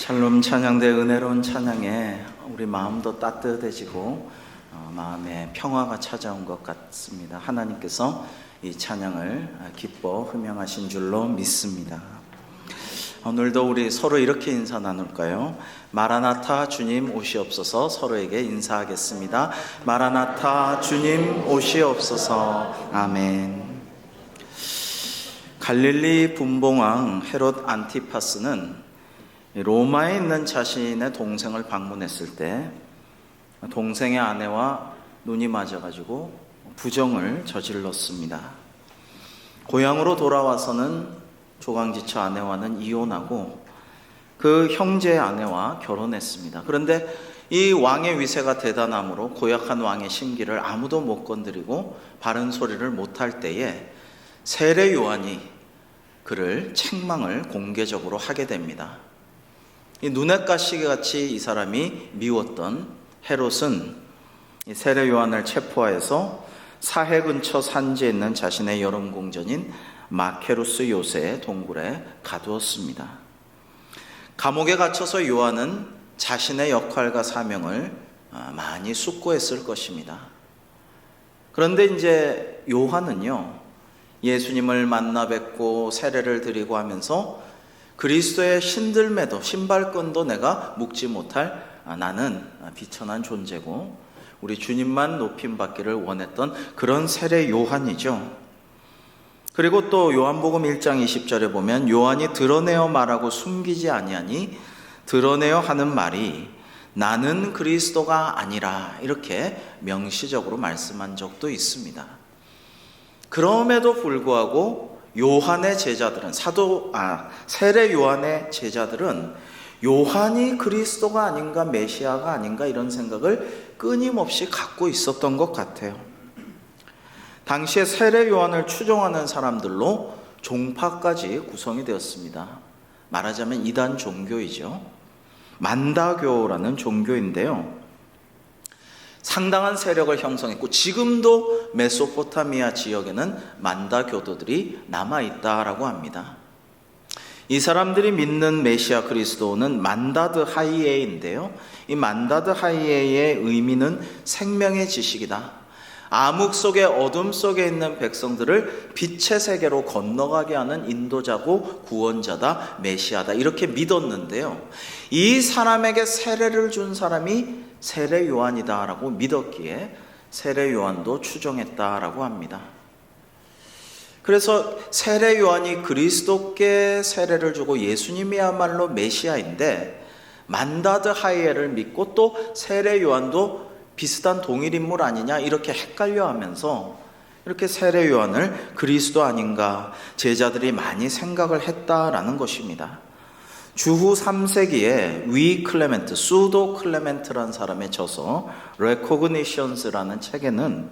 샬롬 찬양대 은혜로운 찬양에 우리 마음도 따뜻해지고 마음에 평화가 찾아온 것 같습니다. 하나님께서 이 찬양을 기뻐 흠양하신 줄로 믿습니다. 오늘도 우리 서로 이렇게 인사 나눌까요? 마라나타 주님 오시옵소서. 서로에게 인사하겠습니다. 마라나타 주님 오시옵소서. 아멘. 갈릴리 분봉왕 헤롯 안티파스는 로마에 있는 자신의 동생을 방문했을 때 동생의 아내와 눈이 맞아가지고 부정을 저질렀습니다. 고향으로 돌아와서는 조강지처 아내와는 이혼하고 그 형제의 아내와 결혼했습니다. 그런데 이 왕의 위세가 대단함으로 고약한 왕의 심기를 아무도 못 건드리고 바른 소리를 못할 때에 세례 요한이 그를 책망을 공개적으로 하게 됩니다. 이 눈엣 가시같이 이 사람이 미웠던 헤롯은 이 세례 요한을 체포하여서 사해 근처 산지에 있는 자신의 여름 궁전인 마케루스 요새의 동굴에 가두었습니다. 감옥에 갇혀서 요한은 자신의 역할과 사명을 많이 숙고했을 것입니다. 그런데 이제 요한은요, 예수님을 만나 뵙고 세례를 드리고 하면서 그리스도의 신들매도 신발끈도 내가 묶지 못할 나는 비천한 존재고 우리 주님만 높임받기를 원했던 그런 세례 요한이죠. 그리고 또 요한복음 1장 20절에 보면 요한이 드러내어 말하고 숨기지 아니하니 드러내어 하는 말이 나는 그리스도가 아니라 이렇게 명시적으로 말씀한 적도 있습니다. 그럼에도 불구하고 요한의 제자들은 세례 요한의 제자들은 요한이 그리스도가 아닌가 메시아가 아닌가 이런 생각을 끊임없이 갖고 있었던 것 같아요. 당시에 세례 요한을 추종하는 사람들로 종파까지 구성이 되었습니다. 말하자면 이단 종교이죠. 만다교라는 종교인데요, 상당한 세력을 형성했고 지금도 메소포타미아 지역에는 만다교도들이 남아있다라고 합니다. 이 사람들이 믿는 메시아 그리스도는 만다드 하이에인데요, 이 만다드 하이에의 의미는 생명의 지식이다. 암흑 속에 어둠 속에 있는 백성들을 빛의 세계로 건너가게 하는 인도자고 구원자다, 메시아다 이렇게 믿었는데요, 이 사람에게 세례를 준 사람이 세례 요한이다라고 믿었기에 세례 요한도 추종했다라고 합니다. 그래서 세례 요한이 그리스도께 세례를 주고 예수님이야말로 메시아인데 만다드 하이에를 믿고 또 세례 요한도 비슷한 동일 인물 아니냐 이렇게 헷갈려하면서 이렇게 세례 요한을 그리스도 아닌가 제자들이 많이 생각을 했다라는 것입니다. 주후 3세기에 위 클레멘트, 수도 클레멘트라는 사람의 저서 레코그니션스라는 책에는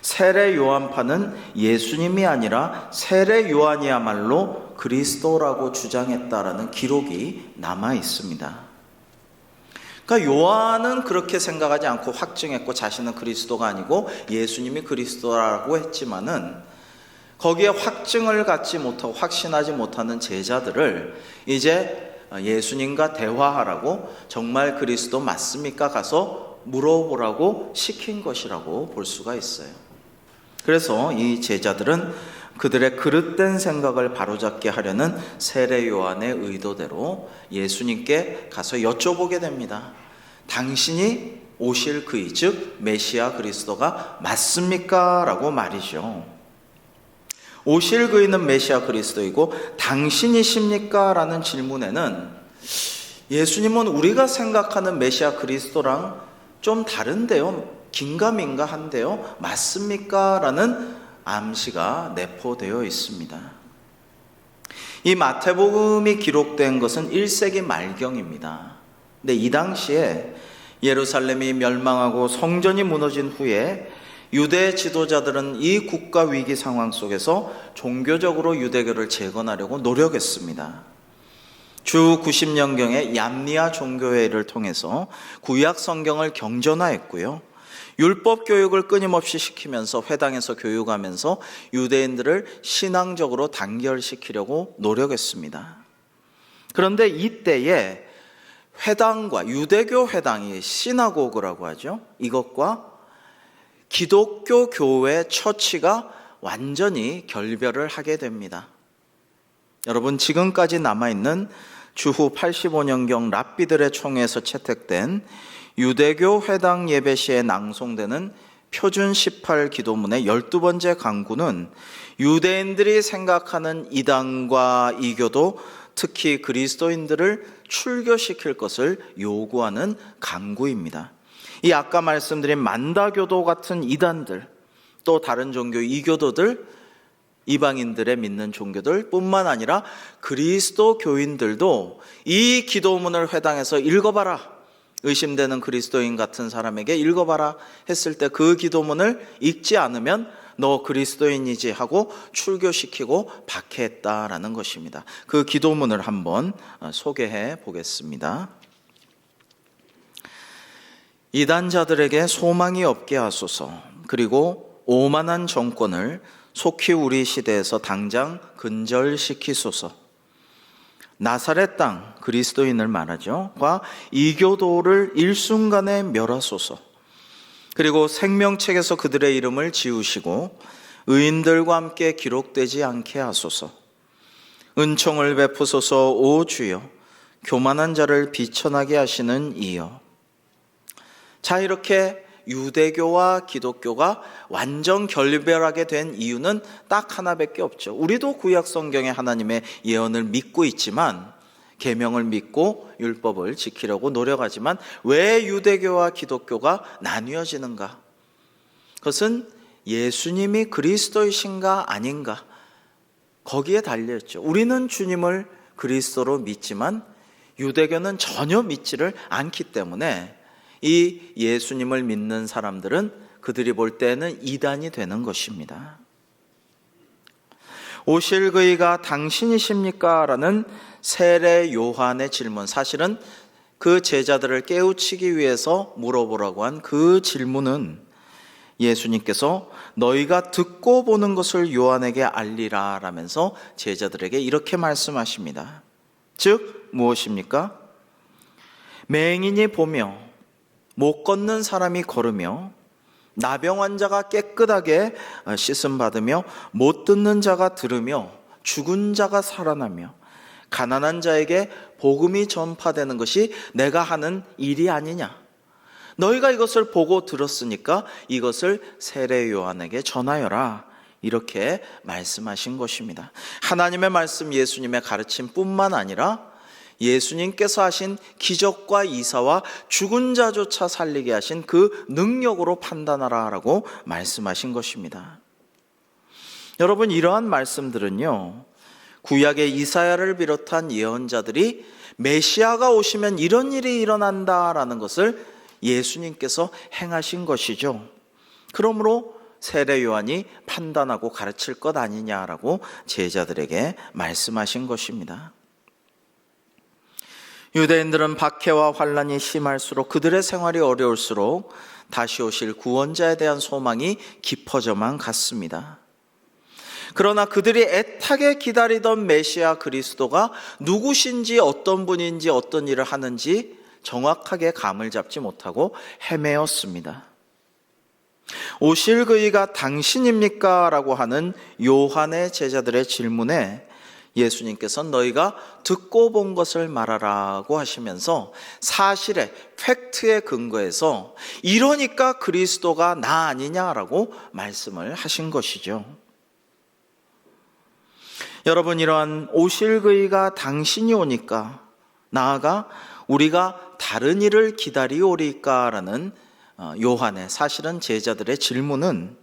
세례 요한파는 예수님이 아니라 세례 요한이야말로 그리스도라고 주장했다라는 기록이 남아 있습니다. 그러니까 요한은 그렇게 생각하지 않고 확증했고 자신은 그리스도가 아니고 예수님이 그리스도라고 했지만은 거기에 확증을 갖지 못하고 확신하지 못하는 제자들을 이제 예수님과 대화하라고 정말 그리스도 맞습니까? 가서 물어보라고 시킨 것이라고 볼 수가 있어요. 그래서 이 제자들은 그들의 그릇된 생각을 바로잡게 하려는 세례 요한의 의도대로 예수님께 가서 여쭤보게 됩니다. 당신이 오실 그이 즉 메시아 그리스도가 맞습니까? 라고 말이죠. 오실 그이는 메시아 그리스도이고 당신이십니까? 라는 질문에는 예수님은 우리가 생각하는 메시아 그리스도랑 좀 다른데요, 긴가민가한데요, 맞습니까? 라는 암시가 내포되어 있습니다. 이 마태복음이 기록된 것은 1세기 말경입니다. 근데 이 당시에 예루살렘이 멸망하고 성전이 무너진 후에 유대 지도자들은 이 국가 위기 상황 속에서 종교적으로 유대교를 재건하려고 노력했습니다. 주 90년경에 얌니아 종교회의를 통해서 구약 성경을 경전화했고요, 율법 교육을 끊임없이 시키면서 회당에서 교육하면서 유대인들을 신앙적으로 단결시키려고 노력했습니다. 그런데 이때에 회당과 유대교 회당이 시나고그라고 하죠. 이것과 기독교 교회 처치가 완전히 결별을 하게 됩니다. 여러분, 지금까지 남아있는 주후 85년경 랍비들의 총회에서 채택된 유대교 회당 예배 시에 낭송되는 표준 18 기도문의 12번째 강구는 유대인들이 생각하는 이단과 이교도, 특히 그리스도인들을 출교시킬 것을 요구하는 강구입니다. 이 아까 말씀드린 만다교도 같은 이단들, 또 다른 종교 이교도들, 이방인들의 믿는 종교들 뿐만 아니라 그리스도 교인들도 이 기도문을 회당에서 읽어봐라, 의심되는 그리스도인 같은 사람에게 읽어봐라 했을 때 그 기도문을 읽지 않으면 너 그리스도인이지 하고 출교시키고 박해했다라는 것입니다. 그 기도문을 한번 소개해 보겠습니다. 이단자들에게 소망이 없게 하소서. 그리고 오만한 정권을 속히 우리 시대에서 당장 근절시키소서. 나사렛 땅, 그리스도인을 말하죠. 과 이교도를 일순간에 멸하소서. 그리고 생명책에서 그들의 이름을 지우시고 의인들과 함께 기록되지 않게 하소서. 은총을 베푸소서. 오 주여, 교만한 자를 비천하게 하시는 이여. 자, 이렇게 유대교와 기독교가 완전 결별하게 된 이유는 딱 하나밖에 없죠. 우리도 구약 성경의 하나님의 예언을 믿고 있지만, 계명을 믿고 율법을 지키려고 노력하지만 왜 유대교와 기독교가 나뉘어지는가? 그것은 예수님이 그리스도이신가 아닌가, 거기에 달려있죠. 우리는 주님을 그리스도로 믿지만 유대교는 전혀 믿지를 않기 때문에 이 예수님을 믿는 사람들은 그들이 볼 때는 이단이 되는 것입니다. 오실 그이가 당신이십니까? 라는 세례 요한의 질문, 사실은 그 제자들을 깨우치기 위해서 물어보라고 한 그 질문은 예수님께서 너희가 듣고 보는 것을 요한에게 알리라 라면서 제자들에게 이렇게 말씀하십니다. 즉 무엇입니까? 맹인이 보며 못 걷는 사람이 걸으며 나병 환자가 깨끗하게 씻음 받으며 못 듣는 자가 들으며 죽은 자가 살아나며 가난한 자에게 복음이 전파되는 것이 내가 하는 일이 아니냐. 너희가 이것을 보고 들었으니까 이것을 세례 요한에게 전하여라. 이렇게 말씀하신 것입니다. 하나님의 말씀, 예수님의 가르침 뿐만 아니라 예수님께서 하신 기적과 이사와 죽은 자조차 살리게 하신 그 능력으로 판단하라라고 말씀하신 것입니다. 여러분, 이러한 말씀들은요, 구약의 이사야를 비롯한 예언자들이 메시아가 오시면 이런 일이 일어난다라는 것을 예수님께서 행하신 것이죠. 그러므로 세례 요한이 판단하고 가르칠 것 아니냐라고 제자들에게 말씀하신 것입니다. 유대인들은 박해와 환난이 심할수록, 그들의 생활이 어려울수록 다시 오실 구원자에 대한 소망이 깊어져만 갔습니다. 그러나 그들이 애타게 기다리던 메시아 그리스도가 누구신지, 어떤 분인지, 어떤 일을 하는지 정확하게 감을 잡지 못하고 헤매었습니다. 오실 그이가 당신입니까? 라고 하는 요한의 제자들의 질문에 예수님께서는 너희가 듣고 본 것을 말하라고 하시면서 사실에, 팩트에 근거해서 이러니까 그리스도가 나 아니냐라고 말씀을 하신 것이죠. 여러분, 이러한 오실 그이가 당신이 오니까, 나아가 우리가 다른 일을 기다리오리까라는 요한의, 사실은 제자들의 질문은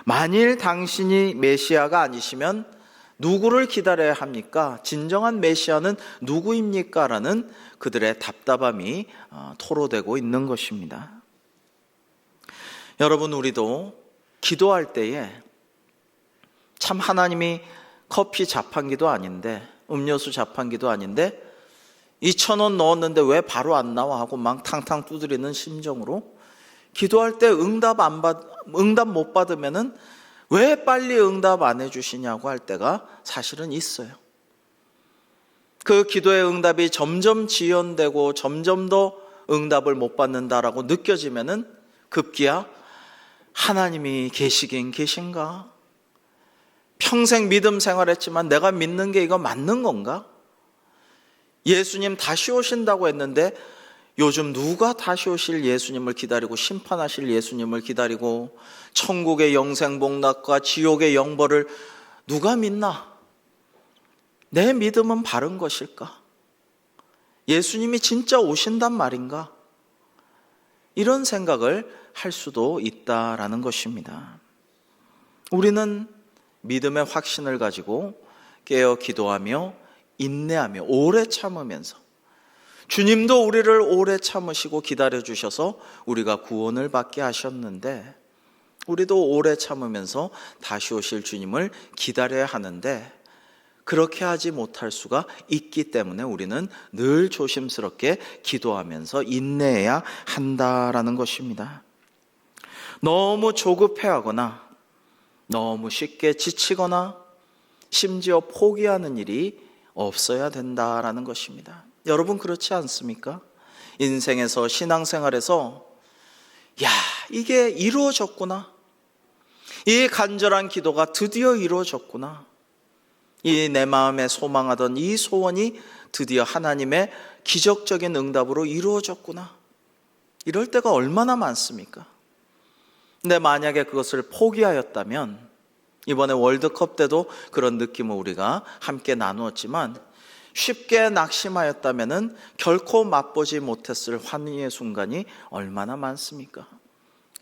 만일 당신이 메시아가 아니시면 누구를 기다려야 합니까? 진정한 메시아는 누구입니까? 라는 그들의 답답함이 토로되고 있는 것입니다. 여러분, 우리도 기도할 때에 참 하나님이 커피 자판기도 아닌데, 음료수 자판기도 아닌데 2,000원 넣었는데 왜 바로 안 나와 하고 막 탕탕 두드리는 심정으로 기도할 때 응답 못 받으면은 왜 빨리 응답 안 해주시냐고 할 때가 사실은 있어요. 그 기도의 응답이 점점 지연되고 점점 더 응답을 못 받는다라고 느껴지면은 급기야 하나님이 계시긴 계신가? 평생 믿음 생활했지만 내가 믿는 게 이거 맞는 건가? 예수님 다시 오신다고 했는데 요즘 누가 다시 오실 예수님을 기다리고 심판하실 예수님을 기다리고 천국의 영생복락과 지옥의 영벌을 누가 믿나? 내 믿음은 바른 것일까? 예수님이 진짜 오신단 말인가? 이런 생각을 할 수도 있다라는 것입니다. 우리는 믿음의 확신을 가지고 깨어 기도하며 인내하며 오래 참으면서 주님도 우리를 오래 참으시고 기다려주셔서 우리가 구원을 받게 하셨는데 우리도 오래 참으면서 다시 오실 주님을 기다려야 하는데 그렇게 하지 못할 수가 있기 때문에 우리는 늘 조심스럽게 기도하면서 인내해야 한다라는 것입니다. 너무 조급해하거나 너무 쉽게 지치거나 심지어 포기하는 일이 없어야 된다라는 것입니다. 여러분 그렇지 않습니까? 인생에서 신앙생활에서 야, 이게 이루어졌구나. 이 간절한 기도가 드디어 이루어졌구나. 이 내 마음에 소망하던 이 소원이 드디어 하나님의 기적적인 응답으로 이루어졌구나. 이럴 때가 얼마나 많습니까? 근데 만약에 그것을 포기하였다면 이번에 월드컵 때도 그런 느낌을 우리가 함께 나누었지만 쉽게 낙심하였다면 결코 맛보지 못했을 환희의 순간이 얼마나 많습니까?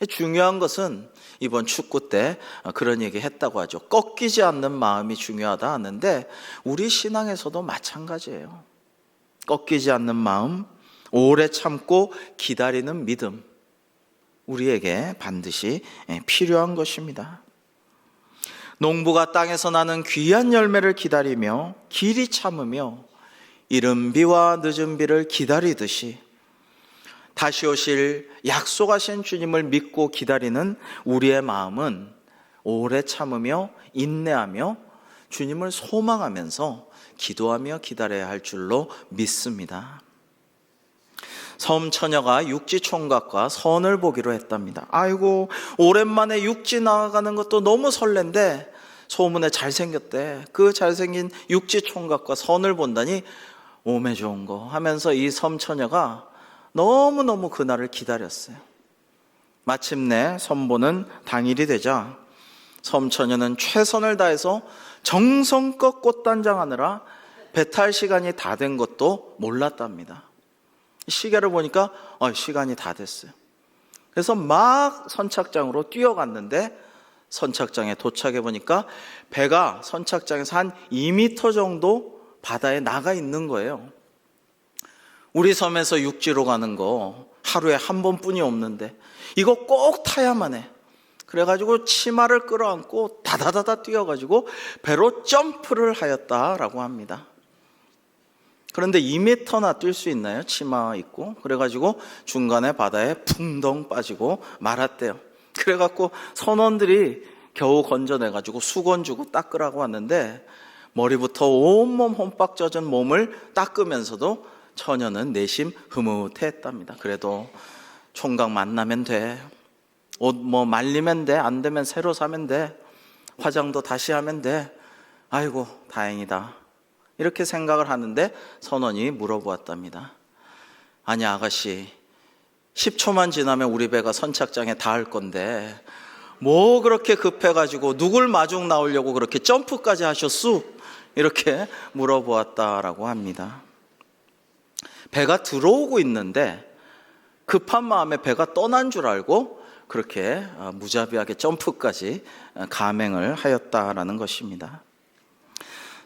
중요한 것은 이번 축구 때 그런 얘기 했다고 하죠. 꺾이지 않는 마음이 중요하다 하는데 우리 신앙에서도 마찬가지예요. 꺾이지 않는 마음, 오래 참고 기다리는 믿음, 우리에게 반드시 필요한 것입니다. 농부가 땅에서 나는 귀한 열매를 기다리며 길이 참으며 이른 비와 늦은 비를 기다리듯이 다시 오실 약속하신 주님을 믿고 기다리는 우리의 마음은 오래 참으며 인내하며 주님을 소망하면서 기도하며 기다려야 할 줄로 믿습니다. 섬 처녀가 육지 총각과 선을 보기로 했답니다. 아이고, 오랜만에 육지 나가는 것도 너무 설렌데 소문에 잘생겼대. 그 잘생긴 육지 총각과 선을 본다니 몸에 좋은 거 하면서 이 섬 처녀가 너무너무 그날을 기다렸어요. 마침내 선보는 당일이 되자 섬 처녀는 최선을 다해서 정성껏 꽃단장하느라 배탈 시간이 다 된 것도 몰랐답니다. 시계를 보니까 시간이 다 됐어요. 그래서 막 선착장으로 뛰어갔는데 선착장에 도착해 보니까 배가 선착장에서 한 2m 정도 바다에 나가 있는 거예요. 우리 섬에서 육지로 가는 거 하루에 한 번뿐이 없는데 이거 꼭 타야만 해. 그래가지고 치마를 끌어안고 다다다다 뛰어가지고 배로 점프를 하였다라고 합니다. 그런데 2m나 뛸 수 있나요? 치마 입고. 그래가지고 중간에 바다에 풍덩 빠지고 말았대요. 그래갖고 선원들이 겨우 건져내가지고 수건 주고 닦으라고 하는데 머리부터 온몸 혼빡 젖은 몸을 닦으면서도 처녀는 내심 흐뭇했답니다. 그래도 총각 만나면 돼. 옷 말리면 돼. 안 되면 새로 사면 돼. 화장도 다시 하면 돼. 아이고 다행이다. 이렇게 생각을 하는데 선원이 물어보았답니다. 아니 아가씨 10초만 지나면 우리 배가 선착장에 닿을 건데 뭐 그렇게 급해가지고 누굴 마중 나오려고 그렇게 점프까지 하셨수? 이렇게 물어보았다라고 합니다. 배가 들어오고 있는데 급한 마음에 배가 떠난 줄 알고 그렇게 무자비하게 점프까지 감행을 하였다라는 것입니다.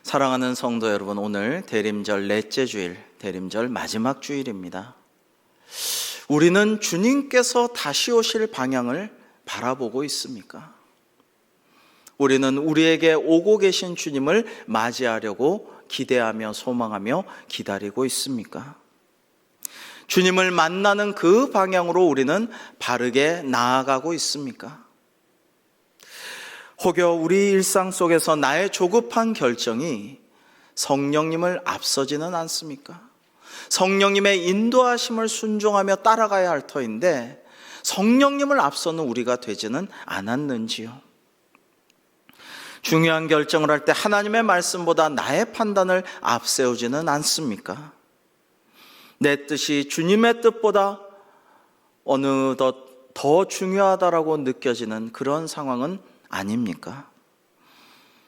사랑하는 성도 여러분, 오늘 대림절 넷째 주일, 대림절 마지막 주일입니다. 우리는 주님께서 다시 오실 방향을 바라보고 있습니까? 우리는 우리에게 오고 계신 주님을 맞이하려고 기대하며 소망하며 기다리고 있습니까? 주님을 만나는 그 방향으로 우리는 바르게 나아가고 있습니까? 혹여 우리 일상 속에서 나의 조급한 결정이 성령님을 앞서지는 않습니까? 성령님의 인도하심을 순종하며 따라가야 할 터인데 성령님을 앞서는 우리가 되지는 않았는지요? 중요한 결정을 할 때 하나님의 말씀보다 나의 판단을 앞세우지는 않습니까? 내 뜻이 주님의 뜻보다 어느덧 더 중요하다라고 느껴지는 그런 상황은 아닙니까?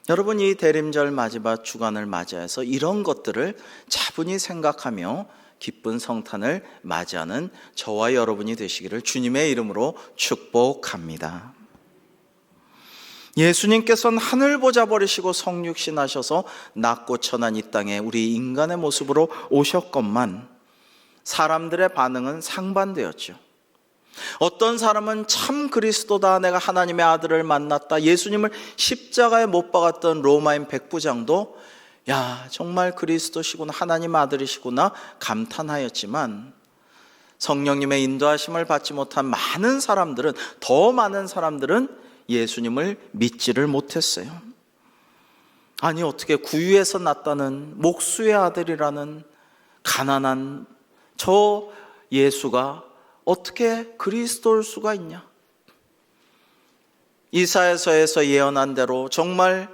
여러분, 이 대림절 마지막 주간을 맞이해서 이런 것들을 차분히 생각하며 기쁜 성탄을 맞이하는 저와 여러분이 되시기를 주님의 이름으로 축복합니다. 예수님께서는 하늘 보좌 버리시고 성육신 하셔서 낮고 천한 이 땅에 우리 인간의 모습으로 오셨건만 사람들의 반응은 상반되었죠. 어떤 사람은 참 그리스도다, 내가 하나님의 아들을 만났다, 예수님을 십자가에 못 박았던 로마인 백부장도 야, 정말 그리스도시구나, 하나님 아들이시구나 감탄하였지만 성령님의 인도하심을 받지 못한 많은 사람들은, 더 많은 사람들은 예수님을 믿지를 못했어요. 아니, 어떻게 구유에서 났다는 목수의 아들이라는 가난한 저 예수가 어떻게 그리스도일 수가 있냐? 이사야서에서 예언한 대로 정말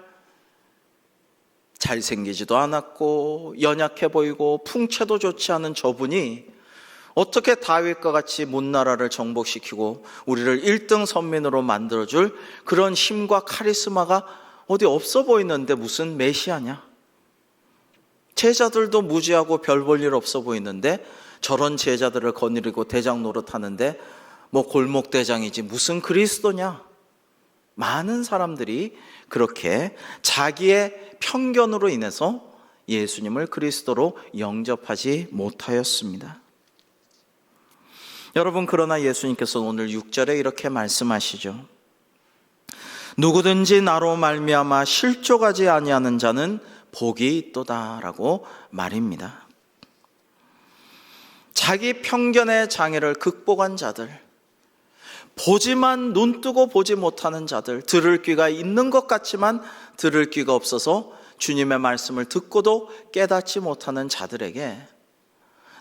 잘생기지도 않았고 연약해 보이고 풍채도 좋지 않은 저분이 어떻게 다윗과 같이 문 나라를 정복시키고 우리를 1등 선민으로 만들어줄 그런 힘과 카리스마가 어디 없어 보이는데 무슨 메시아냐? 제자들도 무지하고 별 볼 일 없어 보이는데 저런 제자들을 거느리고 대장 노릇하는데 뭐 골목대장이지 무슨 그리스도냐? 많은 사람들이 그렇게 자기의 편견으로 인해서 예수님을 그리스도로 영접하지 못하였습니다. 여러분, 그러나 예수님께서 오늘 6절에 이렇게 말씀하시죠. 누구든지 나로 말미암아 실족하지 아니하는 자는 복이 있도다라고 말입니다. 자기 편견의 장애를 극복한 자들, 보지만 눈 뜨고 보지 못하는 자들, 들을 귀가 있는 것 같지만 들을 귀가 없어서 주님의 말씀을 듣고도 깨닫지 못하는 자들에게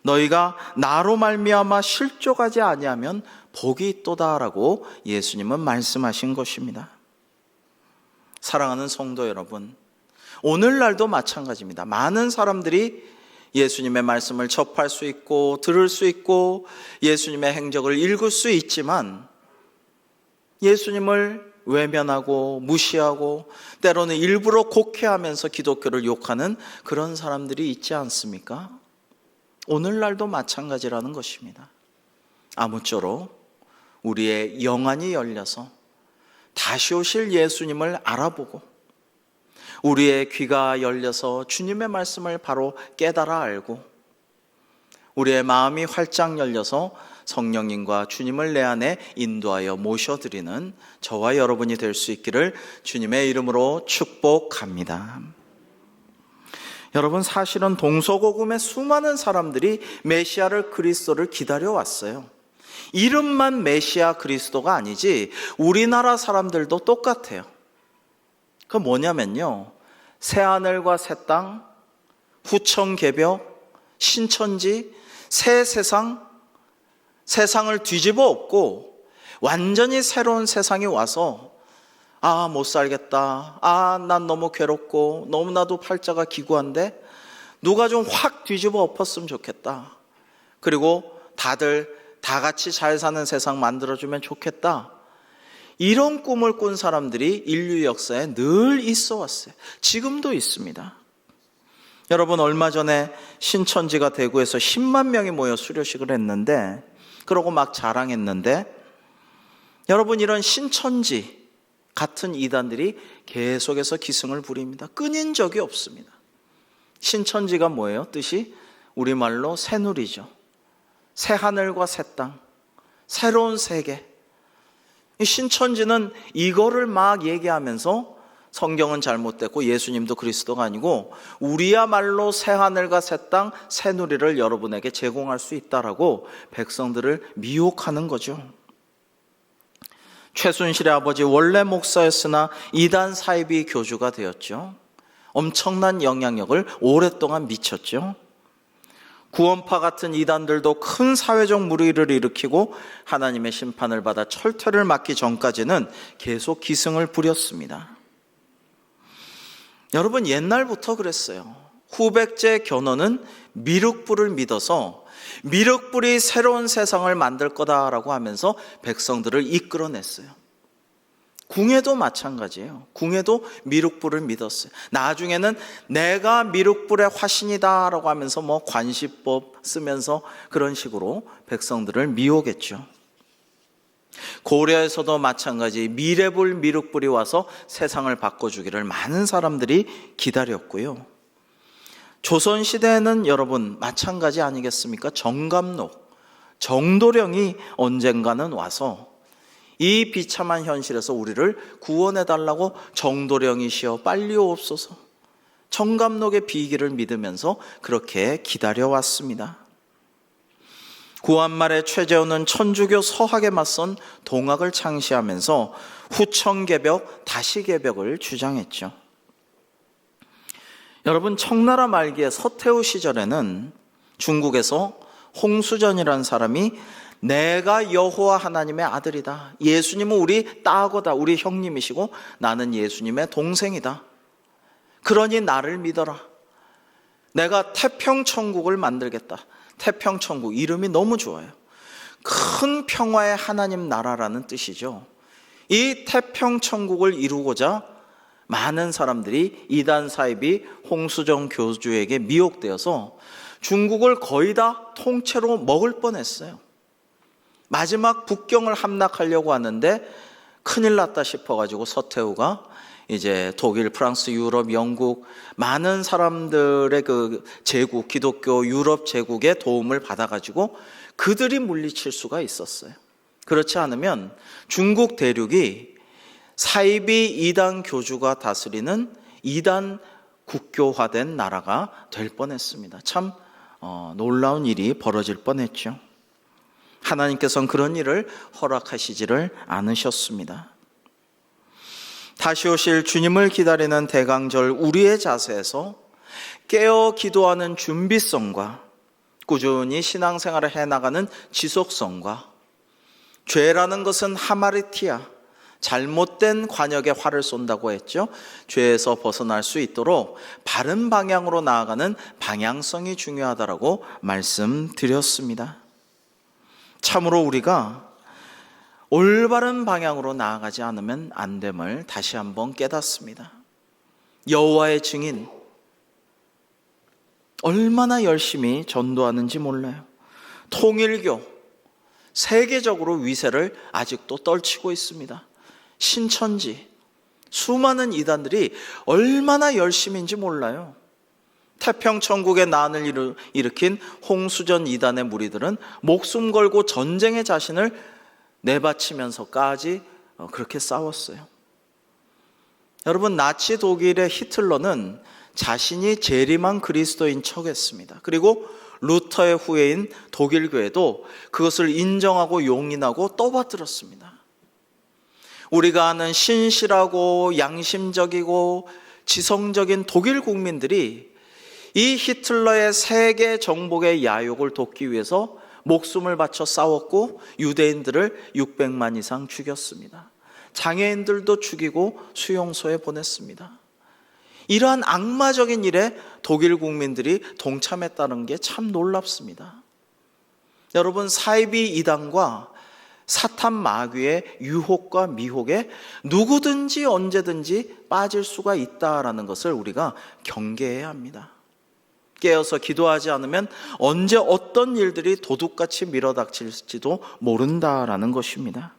너희가 나로 말미암아 실족하지 아니하면 복이 있도다라고 예수님은 말씀하신 것입니다. 사랑하는 성도 여러분, 오늘날도 마찬가지입니다. 많은 사람들이 예수님의 말씀을 접할 수 있고 들을 수 있고 예수님의 행적을 읽을 수 있지만 예수님을 외면하고 무시하고 때로는 일부러 곡해하면서 기독교를 욕하는 그런 사람들이 있지 않습니까? 오늘날도 마찬가지라는 것입니다. 아무쪼록 우리의 영안이 열려서 다시 오실 예수님을 알아보고 우리의 귀가 열려서 주님의 말씀을 바로 깨달아 알고 우리의 마음이 활짝 열려서 성령님과 주님을 내 안에 인도하여 모셔드리는 저와 여러분이 될 수 있기를 주님의 이름으로 축복합니다. 여러분, 사실은 동서고금의 수많은 사람들이 메시아를 그리스도를 기다려왔어요. 이름만 메시아 그리스도가 아니지 우리나라 사람들도 똑같아요. 그 뭐냐면요, 새하늘과 새 땅, 후천개벽, 신천지, 새 세상, 세상을 뒤집어 엎고 완전히 새로운 세상이 와서 아, 못 살겠다, 아, 난 너무 괴롭고 너무나도 팔자가 기구한데 누가 좀 확 뒤집어 엎었으면 좋겠다, 그리고 다들 다 같이 잘 사는 세상 만들어주면 좋겠다, 이런 꿈을 꾼 사람들이 인류 역사에 늘 있어 왔어요. 지금도 있습니다. 여러분, 얼마 전에 신천지가 대구에서 10만 명이 모여 수료식을 했는데, 그러고 막 자랑했는데, 여러분, 이런 신천지 같은 이단들이 계속해서 기승을 부립니다. 끊인 적이 없습니다. 신천지가 뭐예요? 뜻이 우리말로 새누리죠. 새 하늘과 새 땅, 새로운 세계. 이 신천지는 이거를 막 얘기하면서 성경은 잘못됐고 예수님도 그리스도가 아니고 우리야말로 새 하늘과 새 땅, 새 누리를 여러분에게 제공할 수 있다라고 백성들을 미혹하는 거죠. 최순실의 아버지 원래 목사였으나 이단 사이비 교주가 되었죠. 엄청난 영향력을 오랫동안 미쳤죠. 구원파 같은 이단들도 큰 사회적 물의를 일으키고 하나님의 심판을 받아 철퇴를 맞기 전까지는 계속 기승을 부렸습니다. 여러분, 옛날부터 그랬어요. 후백제 견훤은 미륵불을 믿어서 미륵불이 새로운 세상을 만들 거다라고 하면서 백성들을 이끌어냈어요. 궁예도 마찬가지예요. 궁예도 미륵불을 믿었어요. 나중에는 내가 미륵불의 화신이다라고 하면서 관시법 쓰면서 그런 식으로 백성들을 미혹했죠. 고려에서도 마찬가지 미래불 미륵불이 와서 세상을 바꿔주기를 많은 사람들이 기다렸고요. 조선시대에는 여러분 마찬가지 아니겠습니까? 정감록, 정도령이 언젠가는 와서 이 비참한 현실에서 우리를 구원해달라고 정도령이시여 빨리 오옵소서, 정감록의 비기를 믿으면서 그렇게 기다려왔습니다. 구한말에 최재훈은 천주교 서학에 맞선 동학을 창시하면서 후천개벽, 다시개벽을 주장했죠. 여러분, 청나라 말기에 서태후 시절에는 중국에서 홍수전이라는 사람이 내가 여호와 하나님의 아들이다, 예수님은 우리 따거다, 우리 형님이시고 나는 예수님의 동생이다, 그러니 나를 믿어라, 내가 태평천국을 만들겠다. 태평천국, 이름이 너무 좋아요. 큰 평화의 하나님 나라라는 뜻이죠. 이 태평천국을 이루고자 많은 사람들이 이단 사입이 홍수정 교주에게 미혹되어서 중국을 거의 다 통째로 먹을 뻔했어요. 마지막 북경을 함락하려고 하는데 큰일 났다 싶어가지고 서태후가 이제 독일, 프랑스, 유럽, 영국 많은 사람들의 그 제국, 기독교 유럽 제국의 도움을 받아가지고 그들이 물리칠 수가 있었어요. 그렇지 않으면 중국 대륙이 사이비 이단 교주가 다스리는 이단 국교화된 나라가 될 뻔했습니다. 참 놀라운 일이 벌어질 뻔했죠. 하나님께서는 그런 일을 허락하시지를 않으셨습니다. 다시 오실 주님을 기다리는 대강절 우리의 자세에서 깨어 기도하는 준비성과 꾸준히 신앙생활을 해나가는 지속성과 죄라는 것은 하마르티아, 잘못된 관역에 활을 쏜다고 했죠. 죄에서 벗어날 수 있도록 바른 방향으로 나아가는 방향성이 중요하다고 말씀드렸습니다. 참으로 우리가 올바른 방향으로 나아가지 않으면 안 됨을 다시 한번 깨닫습니다. 여호와의 증인, 얼마나 열심히 전도하는지 몰라요. 통일교, 세계적으로 위세를 아직도 떨치고 있습니다. 신천지, 수많은 이단들이 얼마나 열심인지 몰라요. 태평천국의 난을 일으킨 홍수전 이단의 무리들은 목숨 걸고 전쟁의 자신을 내바치면서까지 그렇게 싸웠어요. 여러분, 나치 독일의 히틀러는 자신이 재림한 그리스도인 척했습니다. 그리고 루터의 후예인 독일교회도 그것을 인정하고 용인하고 떠받들었습니다. 우리가 아는 신실하고 양심적이고 지성적인 독일 국민들이 이 히틀러의 세계 정복의 야욕을 돕기 위해서 목숨을 바쳐 싸웠고 유대인들을 600만 이상 죽였습니다. 장애인들도 죽이고 수용소에 보냈습니다. 이러한 악마적인 일에 독일 국민들이 동참했다는 게 참 놀랍습니다. 여러분, 사이비 이단과 사탄 마귀의 유혹과 미혹에 누구든지 언제든지 빠질 수가 있다라는 것을 우리가 경계해야 합니다. 깨어서 기도하지 않으면 언제 어떤 일들이 도둑같이 밀어닥칠지도 모른다라는 것입니다.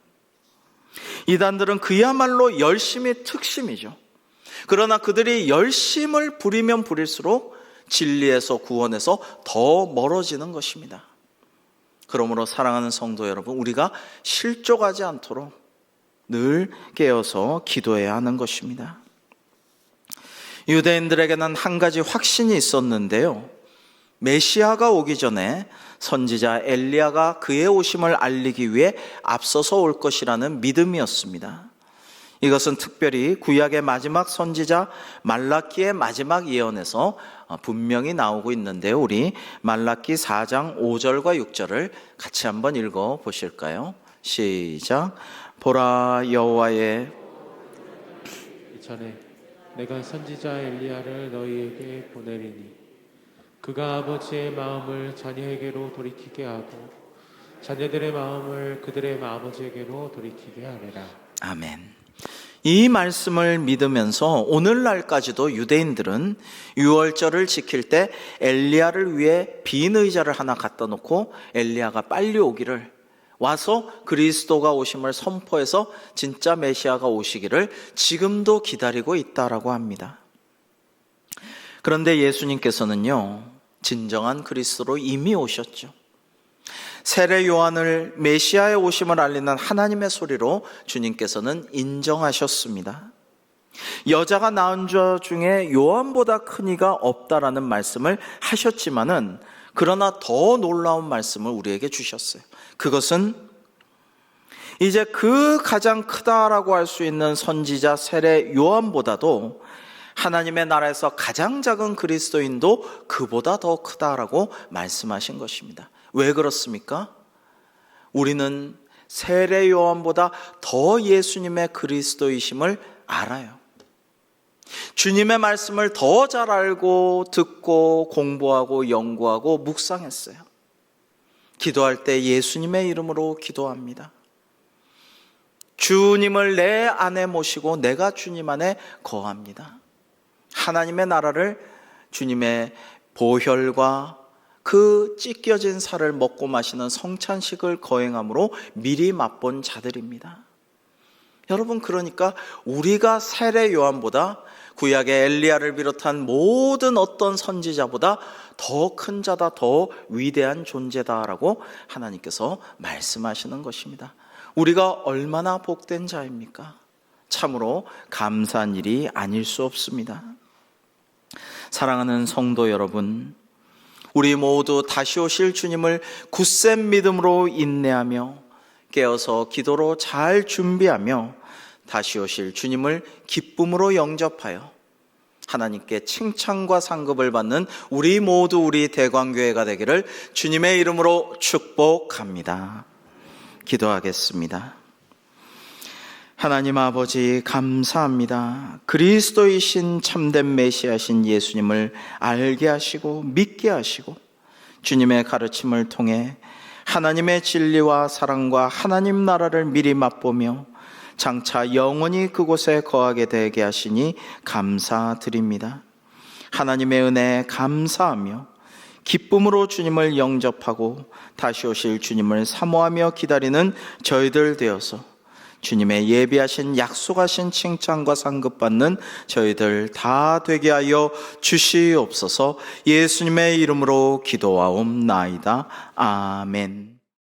이단들은 그야말로 열심이 특심이죠. 그러나 그들이 열심을 부리면 부릴수록 진리에서 구원에서 더 멀어지는 것입니다. 그러므로 사랑하는 성도 여러분, 우리가 실족하지 않도록 늘 깨어서 기도해야 하는 것입니다. 유대인들에게는 한 가지 확신이 있었는데요, 메시아가 오기 전에 선지자 엘리야가 그의 오심을 알리기 위해 앞서서 올 것이라는 믿음이었습니다. 이것은 특별히 구약의 마지막 선지자 말라기의 마지막 예언에서 분명히 나오고 있는데요. 우리 말라기 4장 5절과 6절을 같이 한번 읽어 보실까요? 시작. 보라, 여호와의 이전에 내가 선지자 엘리야를 너희에게 보내리니 그가 아버지의 마음을 자녀에게로 돌이키게 하고 자녀들의 마음을 그들의 아버지에게로 돌이키게 하리라. 아멘. 이 말씀을 믿으면서 오늘날까지도 유대인들은 유월절을 지킬 때 엘리야를 위해 빈 의자를 하나 갖다 놓고 엘리야가 빨리 오기를, 와서 그리스도가 오심을 선포해서 진짜 메시아가 오시기를 지금도 기다리고 있다라고 합니다. 그런데 예수님께서는요, 진정한 그리스도로 이미 오셨죠. 세례 요한을 메시아의 오심을 알리는 하나님의 소리로 주님께서는 인정하셨습니다. 여자가 낳은 자 중에 요한보다 큰 이가 없다라는 말씀을 하셨지만은, 그러나 더 놀라운 말씀을 우리에게 주셨어요. 그것은 이제 그 가장 크다라고 할 수 있는 선지자 세례 요한보다도 하나님의 나라에서 가장 작은 그리스도인도 그보다 더 크다라고 말씀하신 것입니다. 왜 그렇습니까? 우리는 세례 요한보다 더 예수님의 그리스도이심을 알아요. 주님의 말씀을 더 잘 알고 듣고 공부하고 연구하고 묵상했어요. 기도할 때 예수님의 이름으로 기도합니다. 주님을 내 안에 모시고 내가 주님 안에 거합니다. 하나님의 나라를 주님의 보혈과 그 찢겨진 살을 먹고 마시는 성찬식을 거행함으로 미리 맛본 자들입니다. 여러분, 그러니까 우리가 세례 요한보다 구약의 엘리야를 비롯한 모든 어떤 선지자보다 더 큰 자다, 더 위대한 존재다라고 하나님께서 말씀하시는 것입니다. 우리가 얼마나 복된 자입니까? 참으로 감사한 일이 아닐 수 없습니다. 사랑하는 성도 여러분, 우리 모두 다시 오실 주님을 굳센 믿음으로 인내하며 깨어서 기도로 잘 준비하며 다시 오실 주님을 기쁨으로 영접하여 하나님께 칭찬과 상급을 받는 우리 모두 우리 대광교회가 되기를 주님의 이름으로 축복합니다. 기도하겠습니다. 하나님 아버지, 감사합니다. 그리스도이신 참된 메시아신 예수님을 알게 하시고 믿게 하시고 주님의 가르침을 통해 하나님의 진리와 사랑과 하나님 나라를 미리 맛보며 장차 영원히 그곳에 거하게 되게 하시니 감사드립니다. 하나님의 은혜에 감사하며 기쁨으로 주님을 영접하고 다시 오실 주님을 사모하며 기다리는 저희들 되어서 주님의 예비하신 약속하신 칭찬과 상급받는 저희들 다 되게 하여 주시옵소서. 예수님의 이름으로 기도하옵나이다. 아멘.